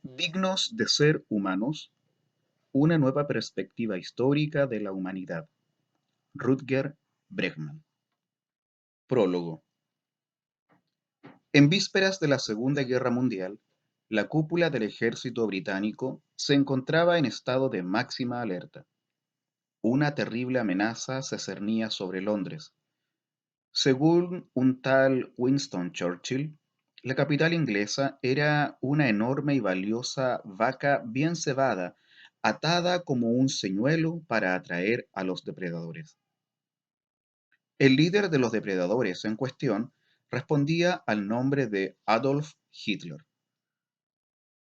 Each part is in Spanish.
Dignos de ser humanos, una nueva perspectiva histórica de la humanidad. Rutger Bregman. Prólogo. En vísperas de la Segunda Guerra Mundial, la cúpula del ejército británico se encontraba en estado de máxima alerta. Una terrible amenaza se cernía sobre Londres. Según un tal Winston Churchill, la capital inglesa era una enorme y valiosa vaca bien cebada, atada como un señuelo para atraer a los depredadores. El líder de los depredadores en cuestión respondía al nombre de Adolf Hitler.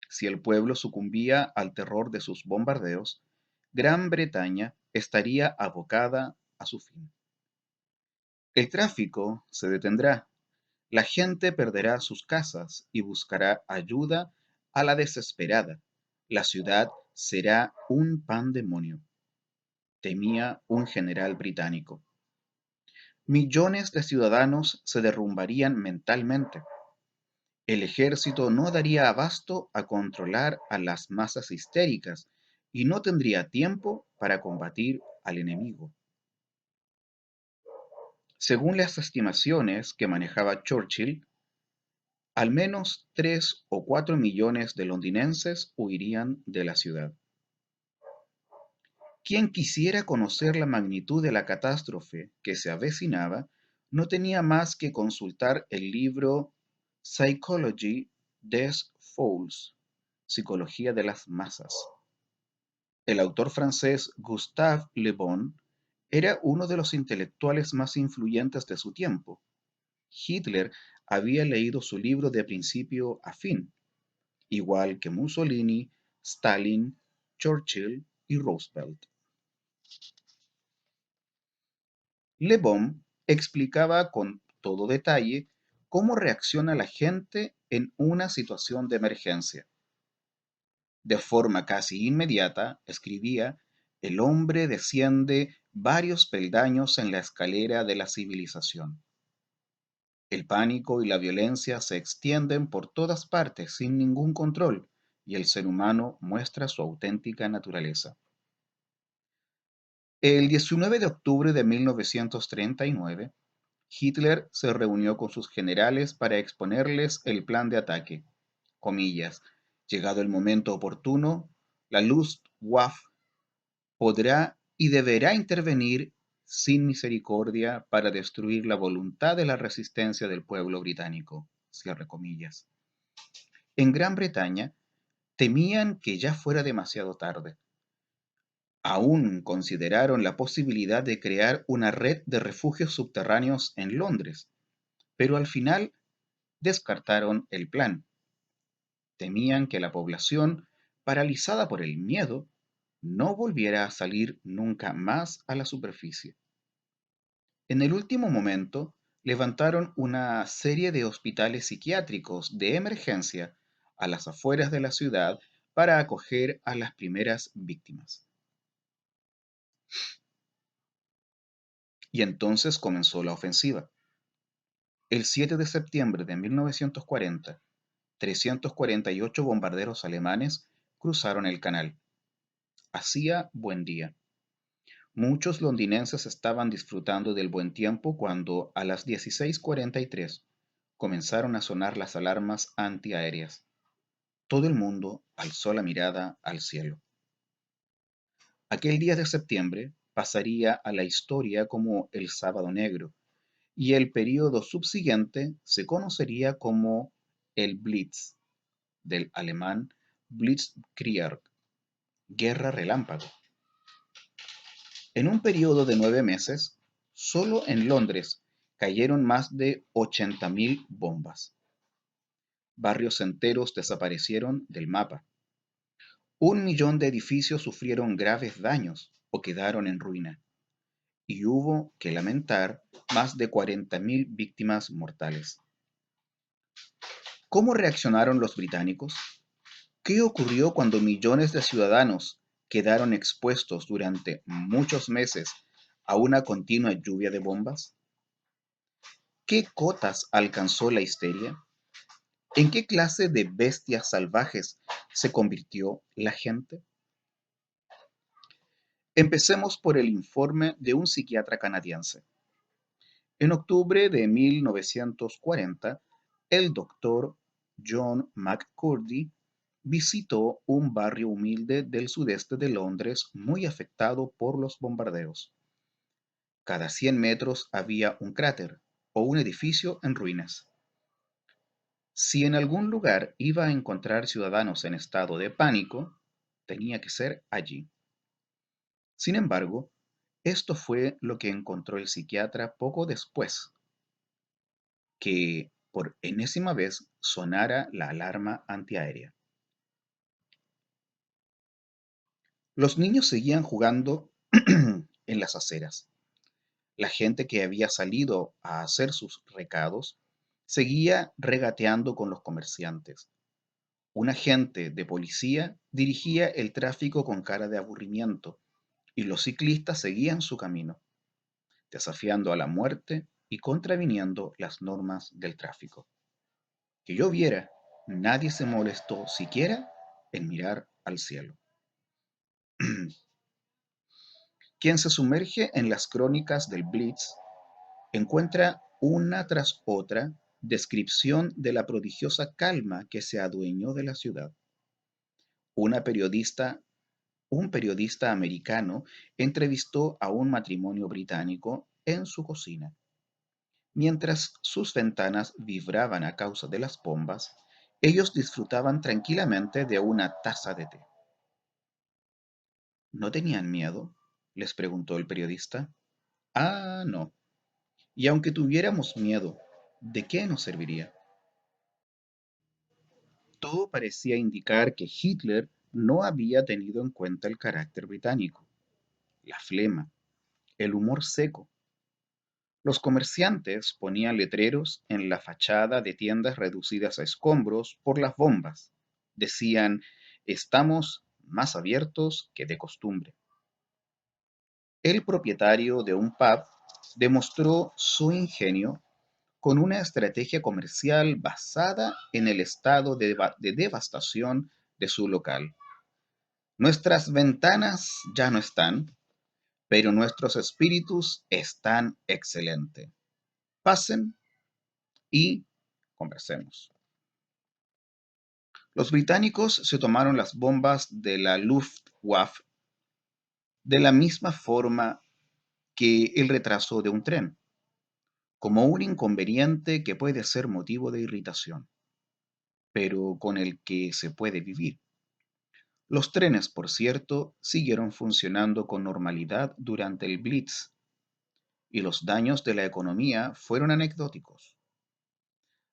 Si el pueblo sucumbía al terror de sus bombardeos, Gran Bretaña estaría abocada a su fin. El tráfico se detendrá. La gente perderá sus casas y buscará ayuda a la desesperada. La ciudad será un pandemonio, temía un general británico. Millones de ciudadanos se derrumbarían mentalmente. El ejército no daría abasto a controlar a las masas histéricas y no tendría tiempo para combatir al enemigo. Según las estimaciones que manejaba Churchill, al menos 3 o 4 millones de londinenses huirían de la ciudad. Quien quisiera conocer la magnitud de la catástrofe que se avecinaba, no tenía más que consultar el libro Psychology des Foules, Psicología de las Masas. El autor francés Gustave Le Bon era uno de los intelectuales más influyentes de su tiempo. Hitler había leído su libro de principio a fin, igual que Mussolini, Stalin, Churchill y Roosevelt. Le Bon explicaba con todo detalle cómo reacciona la gente en una situación de emergencia. De forma casi inmediata, escribía, el hombre desciende varios peldaños en la escalera de la civilización. El pánico y la violencia se extienden por todas partes sin ningún control y el ser humano muestra su auténtica naturaleza. El 19 de octubre de 1939, Hitler se reunió con sus generales para exponerles el plan de ataque. Comillas, llegado el momento oportuno, la Luftwaffe podrá y deberá intervenir sin misericordia para destruir la voluntad de la resistencia del pueblo británico. Cierre comillas. En Gran Bretaña temían que ya fuera demasiado tarde. Aún consideraron la posibilidad de crear una red de refugios subterráneos en Londres, pero al final descartaron el plan. Temían que la población, paralizada por el miedo, no volviera a salir nunca más a la superficie. En el último momento, levantaron una serie de hospitales psiquiátricos de emergencia a las afueras de la ciudad para acoger a las primeras víctimas. Y entonces comenzó la ofensiva. El 7 de septiembre de 1940, 348 bombarderos alemanes cruzaron el canal. Hacía buen día. Muchos londinenses estaban disfrutando del buen tiempo cuando, a las 16:43, comenzaron a sonar las alarmas antiaéreas. Todo el mundo alzó la mirada al cielo. Aquel día de septiembre pasaría a la historia como el Sábado Negro, y el período subsiguiente se conocería como el Blitz, del alemán Blitzkrieg, guerra relámpago. En un periodo de 9 meses, solo en Londres cayeron más de 80.000 bombas. Barrios enteros desaparecieron del mapa. 1 millón de edificios sufrieron graves daños o quedaron en ruina. Y hubo que lamentar más de 40.000 víctimas mortales. ¿Cómo reaccionaron los británicos? ¿Qué ocurrió cuando millones de ciudadanos quedaron expuestos durante muchos meses a una continua lluvia de bombas? ¿Qué cotas alcanzó la histeria? ¿En qué clase de bestias salvajes se convirtió la gente? Empecemos por el informe de un psiquiatra canadiense. En octubre de 1940, el doctor John McCurdy visitó un barrio humilde del sudeste de Londres muy afectado por los bombardeos. Cada 100 metros había un cráter o un edificio en ruinas. Si en algún lugar iba a encontrar ciudadanos en estado de pánico, tenía que ser allí. Sin embargo, esto fue lo que encontró el psiquiatra poco después que por enésima vez sonara la alarma antiaérea. Los niños seguían jugando en las aceras. La gente que había salido a hacer sus recados seguía regateando con los comerciantes. Un agente de policía dirigía el tráfico con cara de aburrimiento y los ciclistas seguían su camino, desafiando a la muerte y contraviniendo las normas del tráfico. Que yo viera, nadie se molestó siquiera en mirar al cielo. Quien se sumerge en las crónicas del Blitz encuentra una tras otra descripción de la prodigiosa calma que se adueñó de la ciudad. Una periodista, un periodista americano entrevistó a un matrimonio británico en su cocina. Mientras sus ventanas vibraban a causa de las bombas, ellos disfrutaban tranquilamente de una taza de té. ¿No tenían miedo?, les preguntó el periodista. Ah, no. Y aunque tuviéramos miedo, ¿de qué nos serviría? Todo parecía indicar que Hitler no había tenido en cuenta el carácter británico, la flema, el humor seco. Los comerciantes ponían letreros en la fachada de tiendas reducidas a escombros por las bombas. Decían, estamos más abiertos que de costumbre. El propietario de un pub demostró su ingenio con una estrategia comercial basada en el estado de devastación de su local. Nuestras ventanas ya no están, pero nuestros espíritus están excelentes. Pasen y conversemos. Los británicos se tomaron las bombas de la Luftwaffe de la misma forma que el retraso de un tren, como un inconveniente que puede ser motivo de irritación, pero con el que se puede vivir. Los trenes, por cierto, siguieron funcionando con normalidad durante el Blitz, y los daños de la economía fueron anecdóticos.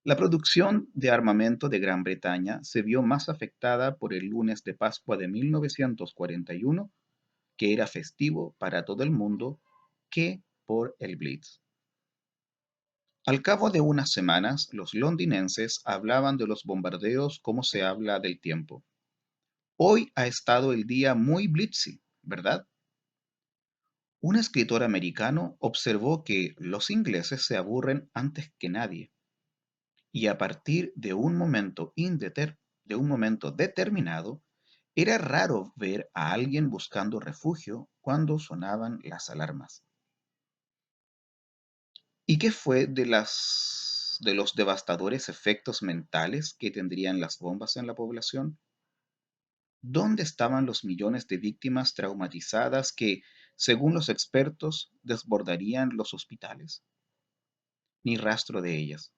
La producción de armamento de Gran Bretaña se vio más afectada por el lunes de Pascua de 1941, que era festivo para todo el mundo, que por el Blitz. Al cabo de unas semanas, los londinenses hablaban de los bombardeos como se habla del tiempo. Hoy ha estado el día muy blitzy, ¿verdad? Un escritor americano observó que los ingleses se aburren antes que nadie, y a partir de un momento determinado, era raro ver a alguien buscando refugio cuando sonaban las alarmas. ¿Y qué fue de los devastadores efectos mentales que tendrían las bombas en la población? ¿Dónde estaban los millones de víctimas traumatizadas que, según los expertos, desbordarían los hospitales? Ni rastro de ellas.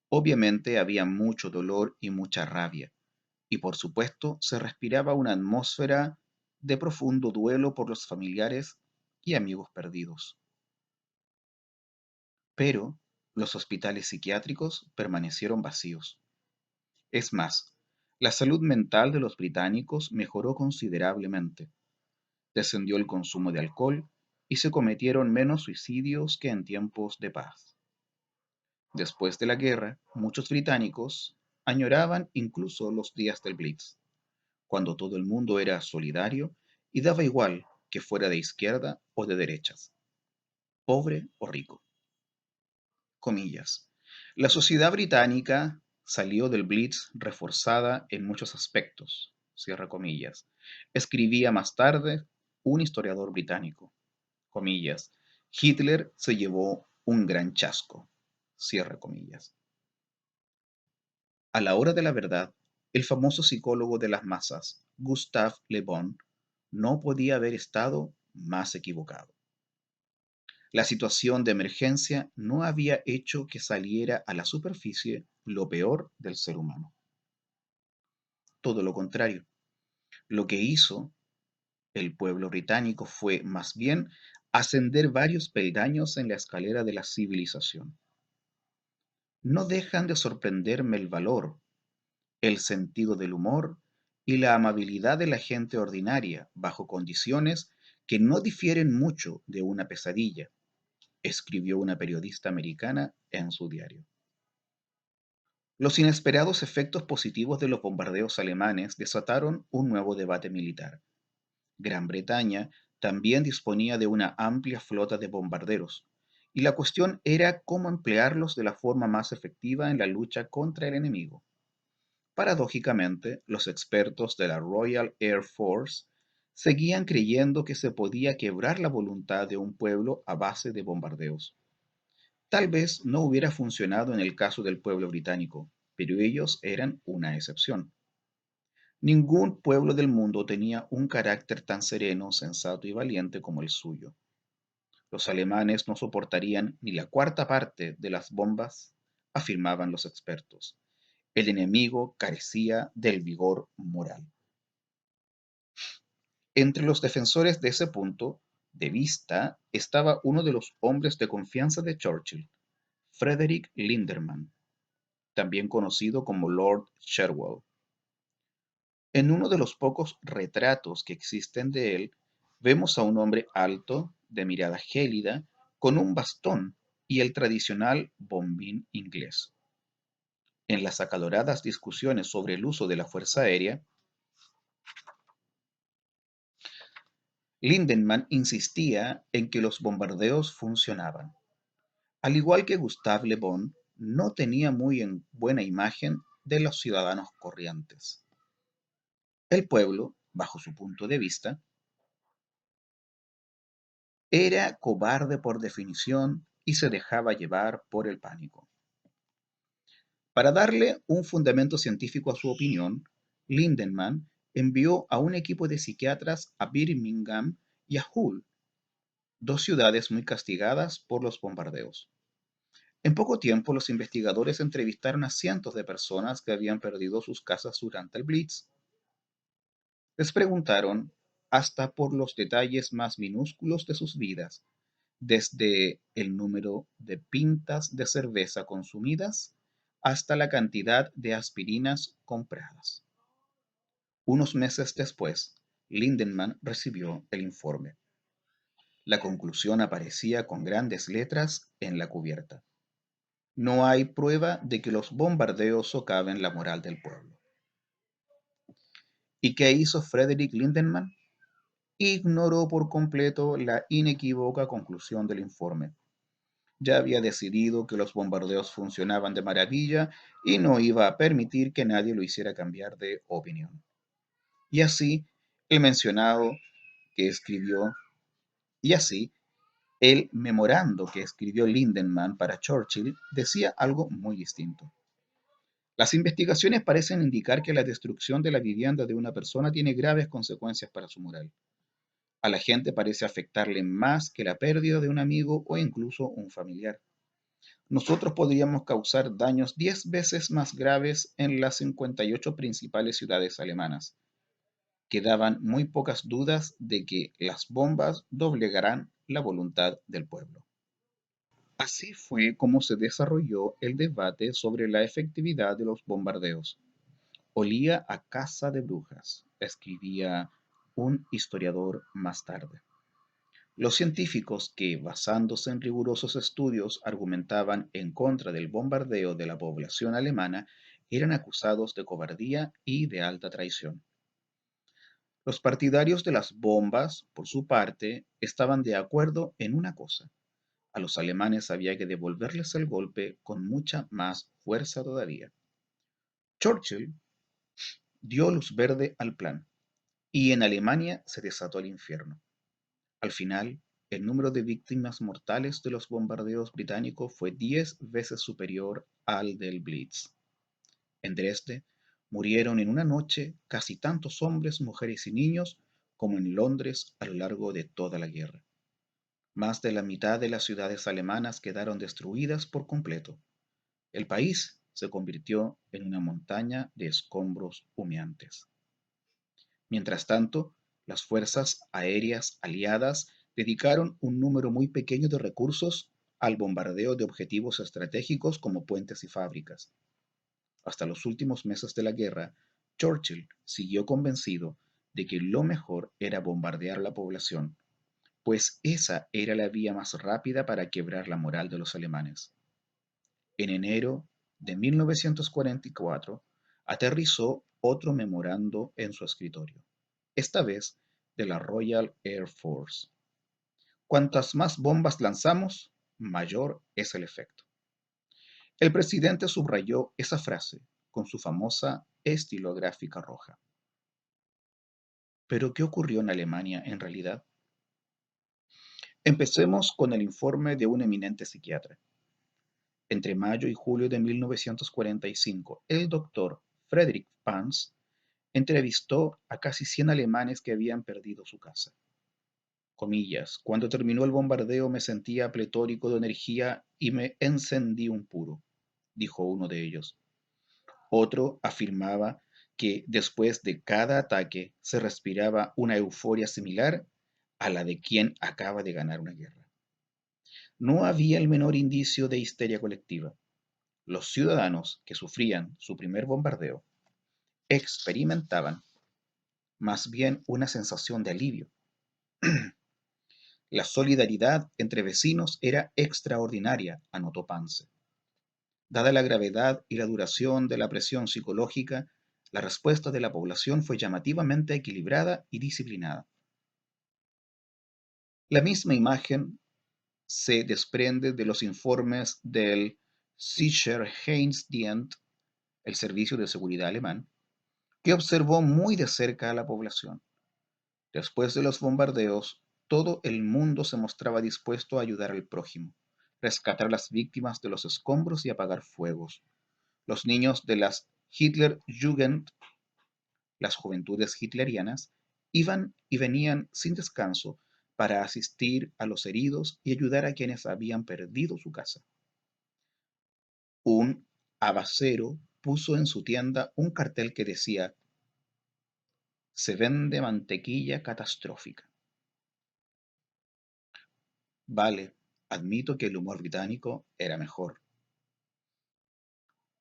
Obviamente había mucho dolor y mucha rabia, y por supuesto se respiraba una atmósfera de profundo duelo por los familiares y amigos perdidos. Pero los hospitales psiquiátricos permanecieron vacíos. Es más, la salud mental de los británicos mejoró considerablemente. Descendió el consumo de alcohol y se cometieron menos suicidios que en tiempos de paz. Después de la guerra, muchos británicos añoraban incluso los días del Blitz, cuando todo el mundo era solidario y daba igual que fuera de izquierda o de derechas, pobre o rico. Comillas. La sociedad británica salió del Blitz reforzada en muchos aspectos, cierra comillas. Escribía más tarde un historiador británico, comillas. Hitler se llevó un gran chasco, cierra comillas. A la hora de la verdad, el famoso psicólogo de las masas, Gustave Le Bon, no podía haber estado más equivocado. La situación de emergencia no había hecho que saliera a la superficie lo peor del ser humano. Todo lo contrario, lo que hizo el pueblo británico fue, más bien, ascender varios peldaños en la escalera de la civilización. No dejan de sorprenderme el valor, el sentido del humor y la amabilidad de la gente ordinaria bajo condiciones que no difieren mucho de una pesadilla, escribió una periodista americana en su diario. Los inesperados efectos positivos de los bombardeos alemanes desataron un nuevo debate militar. Gran Bretaña también disponía de una amplia flota de bombarderos, y la cuestión era cómo emplearlos de la forma más efectiva en la lucha contra el enemigo. Paradójicamente, los expertos de la Royal Air Force seguían creyendo que se podía quebrar la voluntad de un pueblo a base de bombardeos. Tal vez no hubiera funcionado en el caso del pueblo británico, pero ellos eran una excepción. Ningún pueblo del mundo tenía un carácter tan sereno, sensato y valiente como el suyo. Los alemanes no soportarían ni la cuarta parte de las bombas, afirmaban los expertos. El enemigo carecía del vigor moral. Entre los defensores de ese punto de vista estaba uno de los hombres de confianza de Churchill, Frederick Linderman, también conocido como Lord Cherwell. En uno de los pocos retratos que existen de él, vemos a un hombre alto, de mirada gélida, con un bastón y el tradicional bombín inglés. En las acaloradas discusiones sobre el uso de la fuerza aérea, Lindemann insistía en que los bombardeos funcionaban. Al igual que Gustave Le Bon, no tenía muy buena imagen de los ciudadanos corrientes. El pueblo, bajo su punto de vista, era cobarde por definición y se dejaba llevar por el pánico. Para darle un fundamento científico a su opinión, Lindemann envió a un equipo de psiquiatras a Birmingham y a Hull, dos ciudades muy castigadas por los bombardeos. En poco tiempo, los investigadores entrevistaron a cientos de personas que habían perdido sus casas durante el Blitz. Les preguntaron hasta por los detalles más minúsculos de sus vidas, desde el número de pintas de cerveza consumidas hasta la cantidad de aspirinas compradas. Unos meses después, Lindemann recibió el informe. La conclusión aparecía con grandes letras en la cubierta. No hay prueba de que los bombardeos socaven la moral del pueblo. ¿Y qué hizo Frederick Lindemann? Ignoró por completo la inequívoca conclusión del informe. Ya había decidido que los bombardeos funcionaban de maravilla y no iba a permitir que nadie lo hiciera cambiar de opinión. Y así, el mencionado que escribió, y así, el memorando que escribió Lindemann para Churchill decía algo muy distinto. Las investigaciones parecen indicar que la destrucción de la vivienda de una persona tiene graves consecuencias para su moral. A la gente parece afectarle más que la pérdida de un amigo o incluso un familiar. Nosotros podríamos causar daños 10 veces más graves en las 58 principales ciudades alemanas. Quedaban muy pocas dudas de que las bombas doblegarán la voluntad del pueblo. Así fue como se desarrolló el debate sobre la efectividad de los bombardeos. Olía a caza de brujas, escribía un historiador más tarde. Los científicos que, basándose en rigurosos estudios, argumentaban en contra del bombardeo de la población alemana, eran acusados de cobardía y de alta traición. Los partidarios de las bombas, por su parte, estaban de acuerdo en una cosa: a los alemanes había que devolverles el golpe con mucha más fuerza todavía. Churchill dio luz verde al plan, y en Alemania se desató el infierno. Al final, el número de víctimas mortales de los bombardeos británicos fue 10 veces superior al del Blitz. En Dresde murieron en una noche casi tantos hombres, mujeres y niños como en Londres a lo largo de toda la guerra. Más de la mitad de las ciudades alemanas quedaron destruidas por completo. El país se convirtió en una montaña de escombros humeantes. Mientras tanto, las fuerzas aéreas aliadas dedicaron un número muy pequeño de recursos al bombardeo de objetivos estratégicos como puentes y fábricas. Hasta los últimos meses de la guerra, Churchill siguió convencido de que lo mejor era bombardear la población, pues esa era la vía más rápida para quebrar la moral de los alemanes. En enero de 1944, aterrizó otro memorando en su escritorio, esta vez de la Royal Air Force. Cuantas más bombas lanzamos, mayor es el efecto. El presidente subrayó esa frase con su famosa estilográfica roja. ¿Pero qué ocurrió en Alemania en realidad? Empecemos con el informe de un eminente psiquiatra. Entre mayo y julio de 1945, el doctor Friedrich Pans entrevistó a casi 100 alemanes que habían perdido su casa. Comillas, cuando terminó el bombardeo me sentía pletórico de energía y me encendí un puro, dijo uno de ellos. Otro afirmaba que después de cada ataque se respiraba una euforia similar a la de quien acaba de ganar una guerra. No había el menor indicio de histeria colectiva. Los ciudadanos que sufrían su primer bombardeo experimentaban más bien una sensación de alivio. La solidaridad entre vecinos era extraordinaria, anotó Pance. Dada la gravedad y la duración de la presión psicológica, la respuesta de la población fue llamativamente equilibrada y disciplinada. La misma imagen se desprende de los informes del Sicherheitsdienst, el servicio de seguridad alemán, que observó muy de cerca a la población. Después de los bombardeos, todo el mundo se mostraba dispuesto a ayudar al prójimo, rescatar a las víctimas de los escombros y apagar fuegos. Los niños de las Hitlerjugend, las juventudes hitlerianas, iban y venían sin descanso para asistir a los heridos y ayudar a quienes habían perdido su casa. Un abacero puso en su tienda un cartel que decía: "Se vende mantequilla catastrófica". Vale, admito que el humor británico era mejor.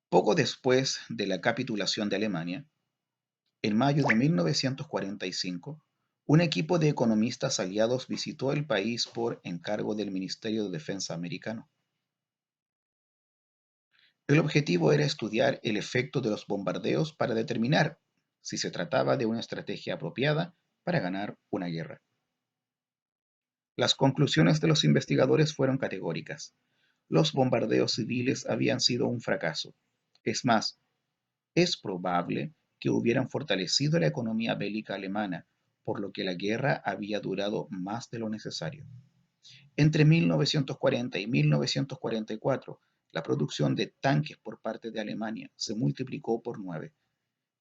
Poco después de la capitulación de Alemania, en mayo de 1945, un equipo de economistas aliados visitó el país por encargo del Ministerio de Defensa americano. El objetivo era estudiar el efecto de los bombardeos para determinar si se trataba de una estrategia apropiada para ganar una guerra. Las conclusiones de los investigadores fueron categóricas. Los bombardeos civiles habían sido un fracaso. Es más, es probable que hubieran fortalecido la economía bélica alemana, por lo que la guerra había durado más de lo necesario. Entre 1940 y 1944, la producción de tanques por parte de Alemania se multiplicó por 9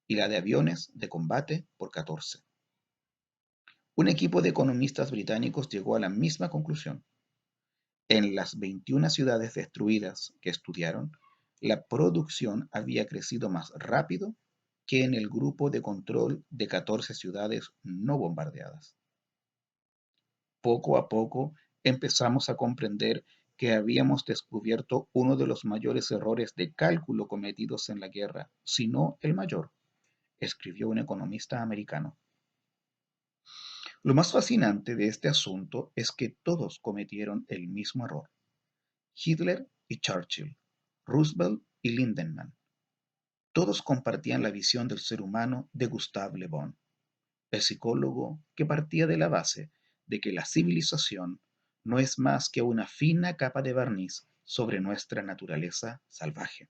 y la de aviones de combate por 14. Un equipo de economistas británicos llegó a la misma conclusión. En las 21 ciudades destruidas que estudiaron, la producción había crecido más rápido que en el grupo de control de 14 ciudades no bombardeadas. Poco a poco empezamos a comprender que habíamos descubierto uno de los mayores errores de cálculo cometidos en la guerra, si no el mayor, escribió un economista americano. Lo más fascinante de este asunto es que todos cometieron el mismo error. Hitler y Churchill, Roosevelt y Lindemann, todos compartían la visión del ser humano de Gustave Le Bon, el psicólogo que partía de la base de que la civilización no es más que una fina capa de barniz sobre nuestra naturaleza salvaje.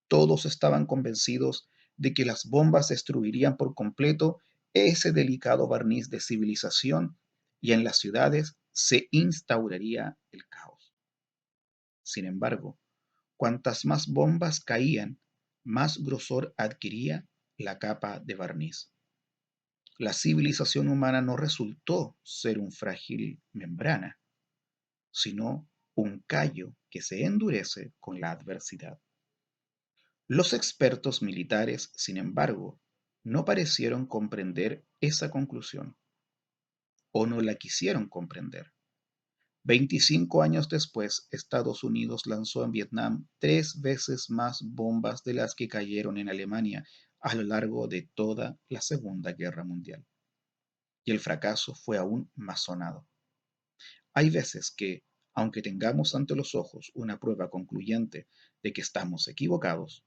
Todos estaban convencidos de que las bombas destruirían por completo ese delicado barniz de civilización y en las ciudades se instauraría el caos. Sin embargo, cuantas más bombas caían, más grosor adquiría la capa de barniz. La civilización humana no resultó ser un frágil membrana, sino un callo que se endurece con la adversidad. Los expertos militares, sin embargo, no parecieron comprender esa conclusión, o no la quisieron comprender. 25 años después, Estados Unidos lanzó en Vietnam 3 veces más bombas de las que cayeron en Alemania a lo largo de toda la Segunda Guerra Mundial. Y el fracaso fue aún más sonado. Hay veces que, aunque tengamos ante los ojos una prueba concluyente de que estamos equivocados,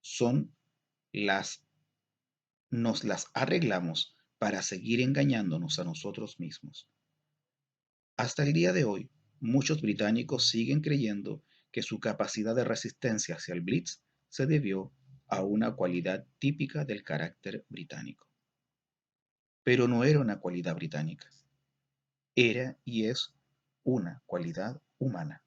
son las nos las arreglamos para seguir engañándonos a nosotros mismos. Hasta el día de hoy, muchos británicos siguen creyendo que su capacidad de resistencia hacia el Blitz se debió a una cualidad típica del carácter británico. Pero no era una cualidad británica, era y es una cualidad humana.